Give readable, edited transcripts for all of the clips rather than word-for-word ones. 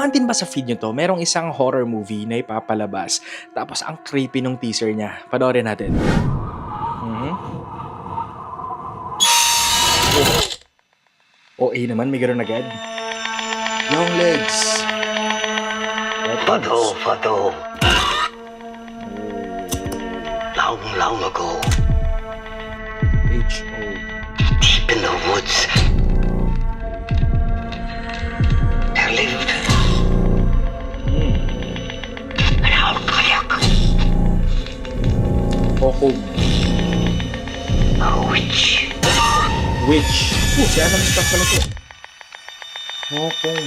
Naman din ba sa feed nyo to, merong isang horror movie na ipapalabas. Tapos ang creepy nung teaser niya. Panoorin natin. OA naman, may gano'n agad. Long legs. Fato, Fato. Long, long ago, H.O. deep in the woods, there lived an alcoholic, Hokum. a witch. Witch. Si Adam Stock pala to. Hokum.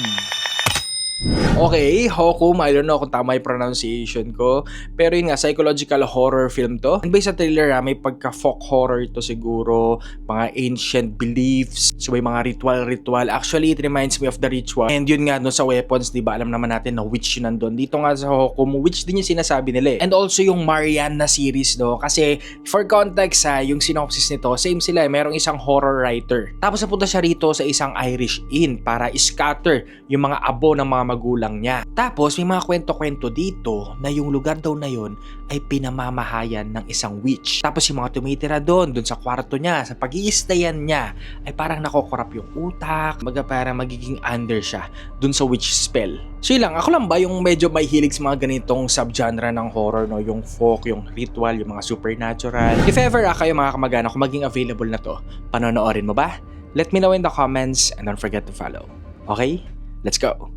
Okay, Hokum, I don't know kung tama yung pronunciation ko. Pero yun nga, psychological horror film to. And based sa trailer may pagka-folk horror to siguro, mga ancient beliefs, so may mga ritual. Actually, it reminds me of The Ritual. And yun nga, no, sa weapons, di ba, alam naman natin na witch yun nandun. Dito nga sa Hokum, witch din yung sinasabi nila eh. And also yung Marianne na series, no, kasi for context yung synopsis nito, same sila eh, merong isang horror writer. Tapos napunta siya rito sa isang Irish inn para scatter yung mga abo ng mga magulang niya. Tapos may mga kwento-kwento dito na yung lugar daw na yon ay pinamamahayan ng isang witch. Tapos yung mga tumitira doon sa kwarto niya, sa pag-i-stayan niya, ay parang nakokorap yung utak, parang magiging under siya doon sa witch spell. So yun lang, ako lang ba yung medyo may hilig sa mga ganitong subgenre ng horror, no? Yung folk, yung ritual, yung mga supernatural. If ever kayo mga kamag-anak kung maging available na to, panonoorin mo ba? Let me know in the comments and don't forget to follow. Okay? Let's go!